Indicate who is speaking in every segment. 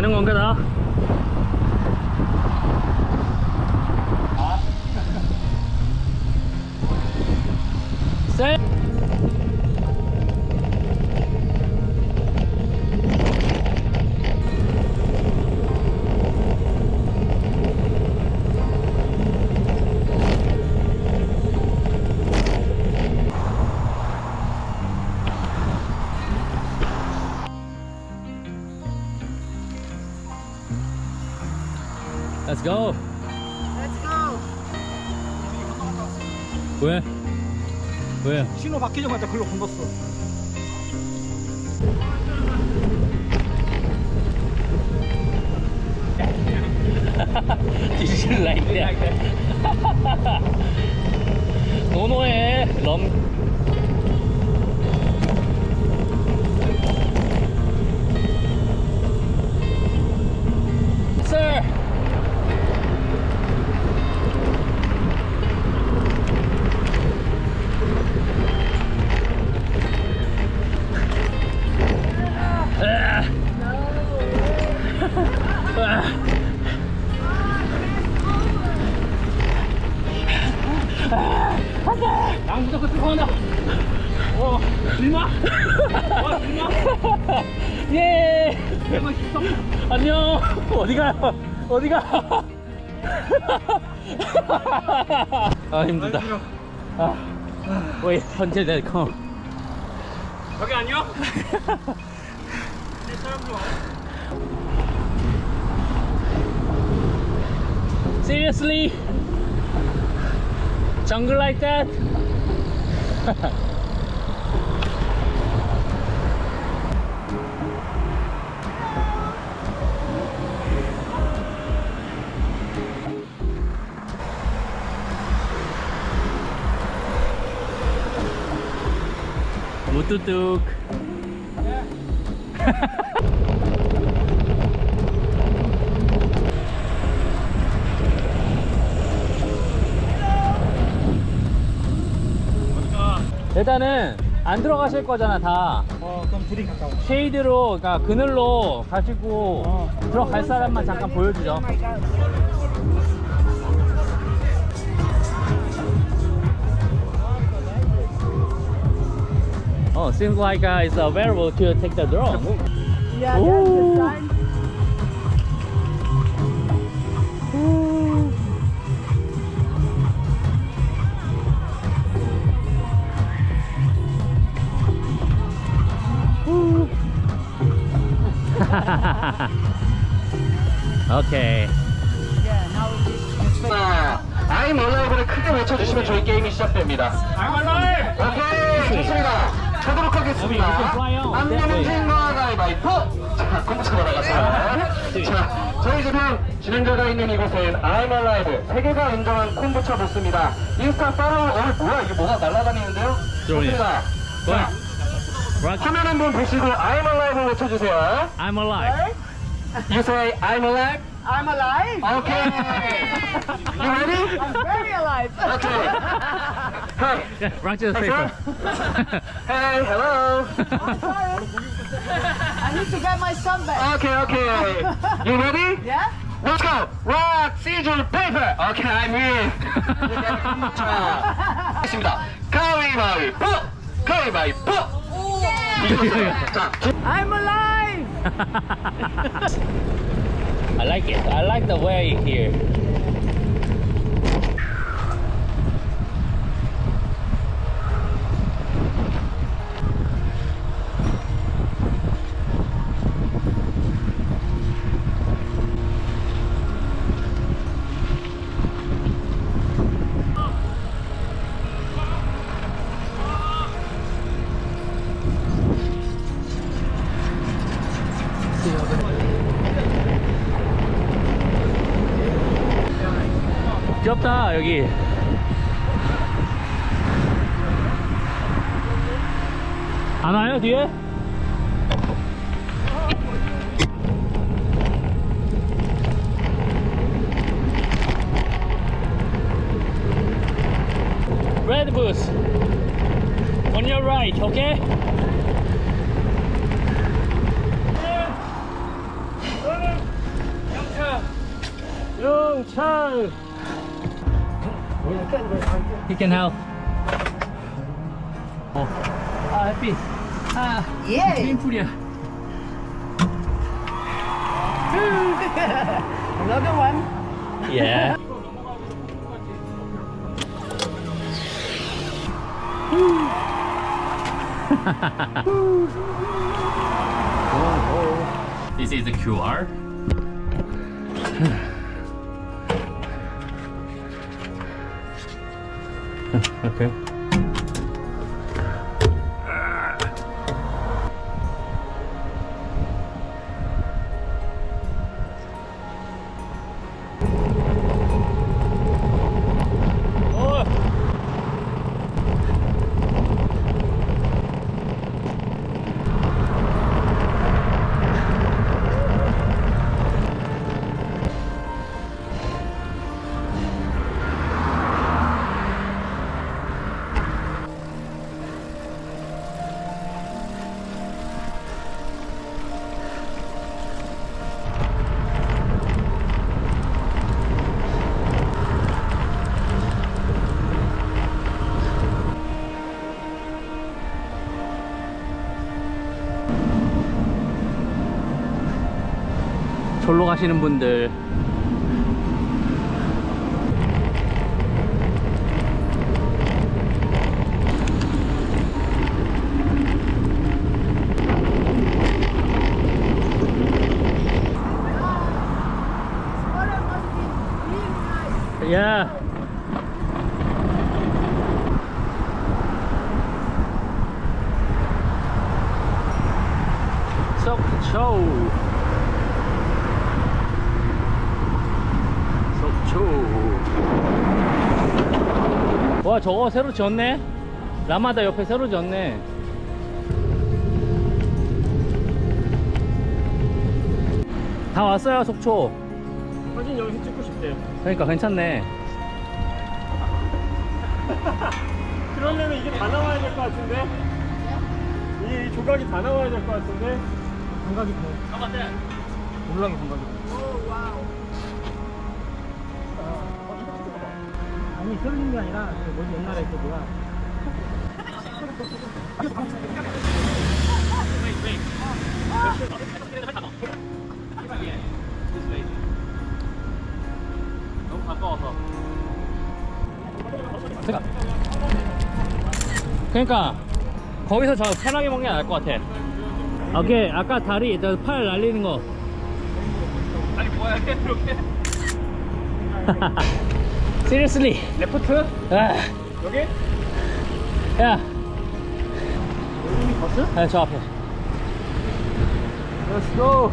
Speaker 1: 가는 건가 나? 셋. Let's go.
Speaker 2: Let's go.
Speaker 1: 왜? 왜?
Speaker 2: 신호 바뀌자마자 글로 건넜어.
Speaker 1: Did you like that? 노노해 럼. Sir. 양 무조건 들어간다. 들마? 들마? 예. 안녕. 어디 가요? 어디 가? 아 힘들다. Wait until they come.
Speaker 2: 여기 안녕? 사람 좋아.
Speaker 1: Seriously? Jungle like that? Mututuk. 일단은 안 들어가실 거잖아 다.
Speaker 2: 그럼 둘이 가까워.
Speaker 1: 쉐이드로, 그러니까 그늘로 가지고 들어갈 사람만 잠깐 보여주죠. Oh, seems like it's available to take the drone.
Speaker 2: Yeah,
Speaker 1: Ooh.
Speaker 2: the sign.
Speaker 1: 오케이.
Speaker 2: Yeah, now it's
Speaker 3: I'm Alive를 크게 외쳐주시면 저희 게임이 시작됩니다.
Speaker 2: I'm alive.
Speaker 3: 오케이, 좋습니다. 가도록 하겠습니다. 안내문진과 가위바위보. 자, 컴퓨터 돌아갔어요. 자, 저희 지금 진행자가 있는 이곳은 I'm Alive 세계가 인정한 콤부차 보스입니다. 인스타 팔로우. 뭐야, 이게 뭐가 날아다니는데요? 좋습니다. 자, 화면 한번 보시고 I'm Alive 외쳐주세요.
Speaker 1: I'm alive.
Speaker 3: You say I'm Alive.
Speaker 2: I'm alive.
Speaker 3: Okay. You ready?
Speaker 2: I'm very alive.
Speaker 3: Okay. Hey.
Speaker 1: Yeah, right to the
Speaker 3: Hey,
Speaker 1: paper.
Speaker 3: Hey, hello.
Speaker 2: Sorry. I need to get my son back.
Speaker 3: Okay, okay. You ready?
Speaker 2: Yeah?
Speaker 3: Let's go. Rock, scissors, paper. Okay, I'm in. 자, 있습니다. 가위바위보. 가위바위보. 이겼어요. 자,
Speaker 2: I'm alive.
Speaker 1: I like it. I like the way here. 귀엽다 여기. 안 와요 뒤에? Red bus on your right, okay?
Speaker 4: 영철.
Speaker 1: He can help. 해피.
Speaker 2: Yeah.
Speaker 1: 빈풀이야.
Speaker 2: Another one.
Speaker 1: Yeah. This is the QR. Okay. 절로 가시는 분들 Yeah. 속초. 와 저거 새로 지었네. 라마다 옆에 새로 지었네. 다 왔어요 속초.
Speaker 4: 사진 여기서 찍고 싶대요.
Speaker 1: 그러니까 괜찮네.
Speaker 4: 그러려면 이게 다 나와야 될 것 같은데? 이 조각이 다 나와야 될 것 같은데? 감각이 더. 몰랑이 감각이 더. 아니, 틀린 게 아니라, 뭐지, 옛날에 그 뭐야.
Speaker 1: 너무 가까워서. 그러니까 거기서 저 편하게 먹는 게 나을 것 같아. 오케이, 아까 다리, 저 팔 날리는 거. 아니 뭐야 이렇게? Seriously?
Speaker 4: 레프트?
Speaker 1: 아,
Speaker 4: 여기?
Speaker 1: 야,
Speaker 4: 여기 버스?
Speaker 1: 아, 저 앞에.
Speaker 4: Let's go!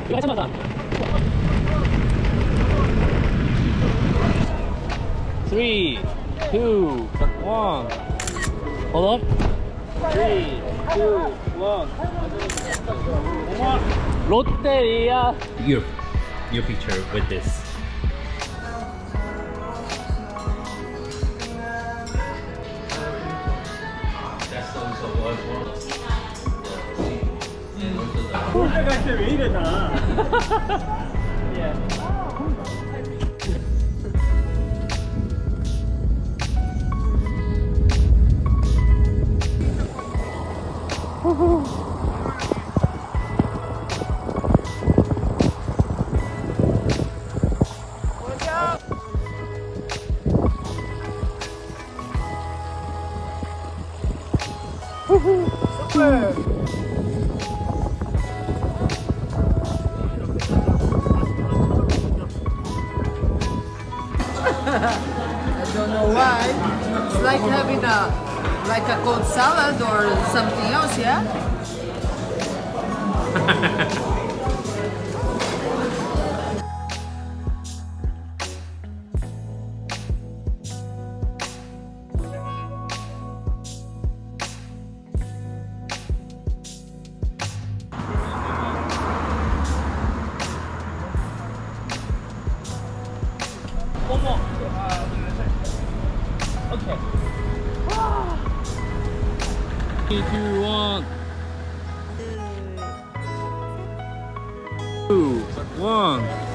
Speaker 1: 이거 하자마자. 3, 2, 1. Hold up. 3, 2, 1. 롯데리아. Your picture with this. That's also one of those.
Speaker 4: 홀대 갈때 왜 이래 다?
Speaker 2: I don't know why. It's like having a cold salad or something else, yeah?
Speaker 1: one more. Okay. 3, 2, 1. 2, 1.